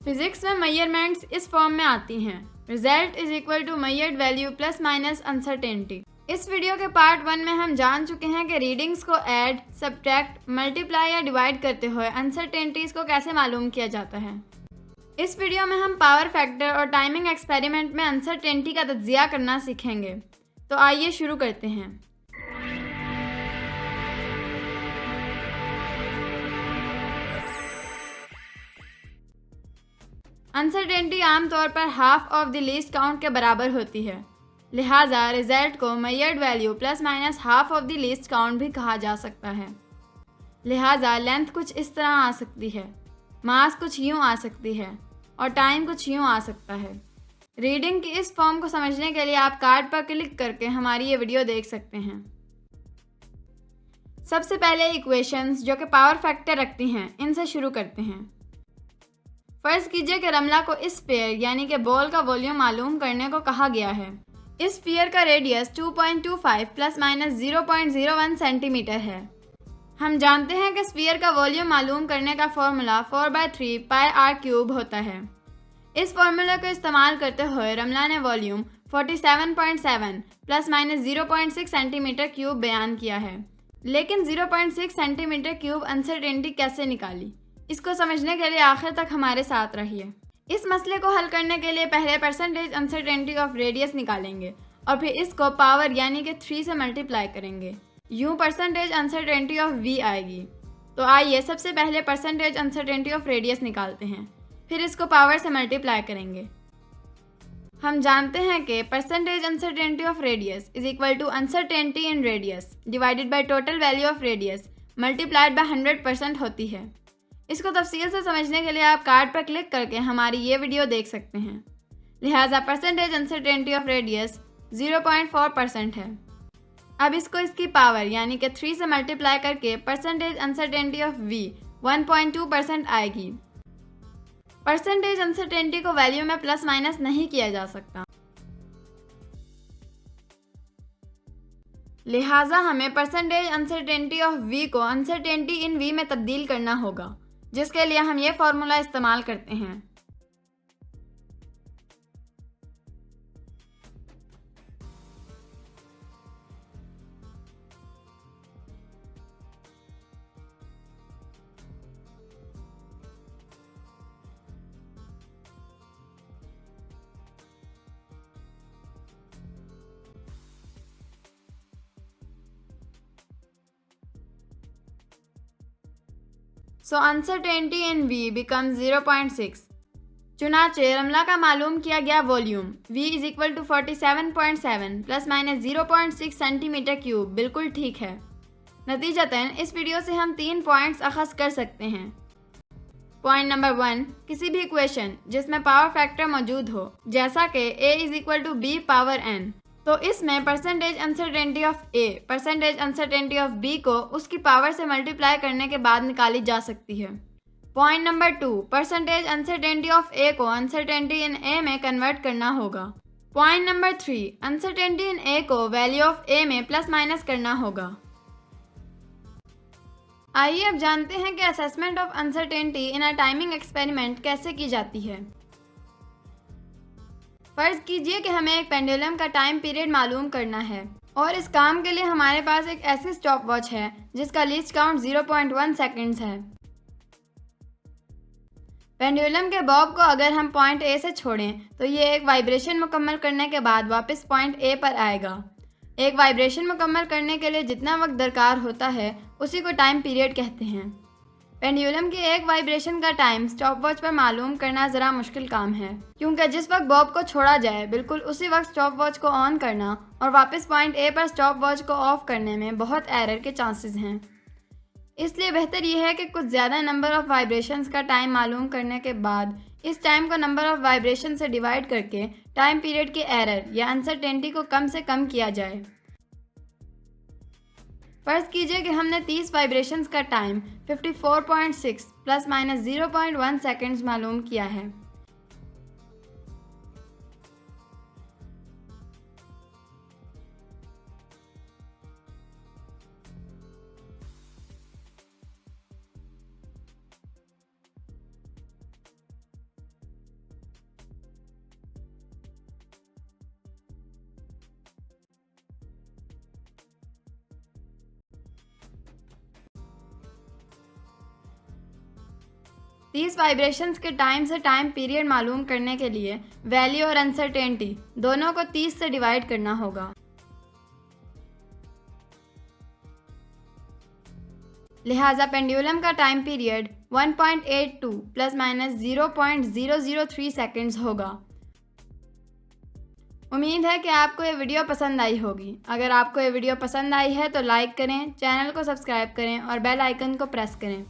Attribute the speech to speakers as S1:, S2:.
S1: Physics में measurements इस form में आती हैं। Result is equal to measured value plus minus uncertainty. इस वीडियो के पार्ट 1 में हम जान चुके हैं कि रीडिंग्स को ऐड, सब्ट्रैक्ट, मल्टीप्लाई या डिवाइड करते हुए अनसर्टेनिटीज को कैसे मालूम किया जाता है। इस वीडियो में हम पावर फैक्टर और टाइमिंग एक्सपेरिमेंट में अनसर्टेनिटी का तज्जिया करना सीखेंगे। तो आइए शुरू करते हैं। अनसर्टेनिटी आमतौर पर half of the least count के बराबर होती है, लिहाजा रिजल्ट को measured value plus minus half of the least count भी कहा जा सकता है। लिहाजा लेंथ कुछ इस तरह आ सकती है, मास कुछ यूँ आ सकती है और टाइम कुछ यूँ आ सकता है। रीडिंग की इस फॉर्म को समझने के लिए आप कार्ड पर क्लिक करके हमारी ये वीडियो देख सकते हैं। सबसे पहले इक्वेशंस जो कि पावर फैक्टर रखती हैं, इनसे शुरू करते हैं। फर्ज कीजिए कि रमला को इस स्फीयर यानी कि बॉल का वॉल्यूम मालूम करने को कहा गया है। इस स्फीयर का रेडियस 2.25 प्लस माइनस 0.01 सेंटीमीटर है। हम जानते हैं कि स्फीयर का वॉल्यूम मालूम करने का फॉर्मूला 4/3 पाई आर क्यूब होता है। इस फॉर्मूले को इस्तेमाल करते हुए रमला ने volume 47.7 plus minus 0.6 centimetre cube बयान किया है। लेकिन 0.6 सेंटीमीटर क्यूब अनसर्टेनिटी कैसे निकाली, इसको समझने के लिए आखिर तक हमारे साथ रहिए। इस मसले को हल करने के लिए पहले परसेंटेज अनसर्टेनिटी ऑफ रेडियस निकालेंगे और फिर इसको पावर यानी कि 3 से मल्टीप्लाई करेंगे। यूँ परसेंटेज अनसर्टेनिटी ऑफ वी आएगी। तो आइए सबसे पहले परसेंटेज अनसर्टेनिटी ऑफ रेडियस निकालते हैं, फिर इसको पावर से मल्टीप्लाई करेंगे। हम जानते हैं कि percentage uncertainty of radius is equal to uncertainty in radius divided by total value of radius multiplied by 100% होती है। इसको तफसील से समझने के लिए आप कार्ड पर क्लिक करके हमारी ये वीडियो देख सकते हैं। लिहाजा परसेंटेज अनसर्टेनिटी ऑफ रेडियस 0.4% है। अब इसको इसकी पावर यानी कि 3 से मल्टीप्लाई करके परसेंटेज अनसर्टेनिटी ऑफ वी 1.2% आएगी। परसेंटेज अनसर्टेनिटी को वैल्यू में प्लस माइनस नहीं किया जा सकता, लिहाजा हमें परसेंटेज अनसर्टेनिटी ऑफ वी को अनसर्टेनिटी इन वी में तब्दील करना होगा, जिसके लिए हम ये फार्मूला इस्तेमाल करते हैं। So uncertainty in V becomes 0.6। चुनाचे रमला का मालूम किया गया volume V is equal to 47.7 plus minus 0.6 centimetre cube बिल्कुल ठीक है। नतीजतन इस वीडियो से हम 3 पॉइंट्स अखज़ कर सकते हैं। पॉइंट नंबर 1, किसी भी इक्वेशन जिसमें पावर फैक्टर मौजूद हो, जैसा कि A is equal to B power n, तो इसमें percentage uncertainty of A percentage uncertainty of B को उसकी पावर से मल्टीप्लाई करने के बाद निकाली जा सकती है। Point number 2, percentage uncertainty of A को अनसर्टेनिटी इन A में कन्वर्ट करना होगा। Point number 3, uncertainty in A को वैल्यू ऑफ A में प्लस माइनस करना होगा। आइए अब जानते हैं कि assessment of uncertainty in a timing experiment कैसे की जाती है। फर्ज कीजिए कि हमें एक पेंडुलम का टाइम पीरियड मालूम करना है और इस काम के लिए हमारे पास एक ऐसी स्टॉप वॉच है जिसका लीस्ट काउंट 0.1 सेकंड्स है। पेंडुलम के बॉब को अगर हम पॉइंट A से छोड़ें तो ये एक वाइब्रेशन मुकम्मल करने के बाद वापस पॉइंट A पर आएगा। एक वाइब्रेशन मुकम्मल करने के लिए जितना वक्त दरकार होता है उसी को टाइम पीरियड कहते हैं। पेंडुलम की एक वाइब्रेशन का टाइम स्टॉपवॉच पर मालूम करना ज़रा मुश्किल काम है, क्योंकि जिस वक्त बॉब को छोड़ा जाए बिल्कुल उसी वक्त स्टॉपवॉच को ऑन करना और वापस पॉइंट A पर स्टॉपवॉच को ऑफ करने में बहुत एरर के चांसेस हैं। इसलिए बेहतर यह है कि कुछ ज़्यादा नंबर ऑफ़ वाइब्रेशंस का टाइम मालूम करने के बाद इस टाइम को नंबर ऑफ़ वाइब्रेशन से डिवाइड करके टाइम पीरियड के एरर या अनसर्टेनिटी को कम से कम किया जाए। फर्ज कीजिए कि हमने 30 वाइब्रेशंस का टाइम 54.6 प्लस माइनस 0.1 सेकेंड्स मालूम किया है। 30 वाइब्रेशंस के टाइम से टाइम पीरियड मालूम करने के लिए वैल्यू और अनसर्टेनिटी दोनों को 30 से डिवाइड करना होगा। लिहाजा पेंडुलम का time period 1.82 plus minus 0.003 seconds होगा। उम्मीद है कि आपको ये वीडियो पसंद आई होगी। अगर आपको ये वीडियो पसंद आई है तो लाइक करें, चैनल को सब्सक्राइब करें और बेल आइकन को प्रेस करें।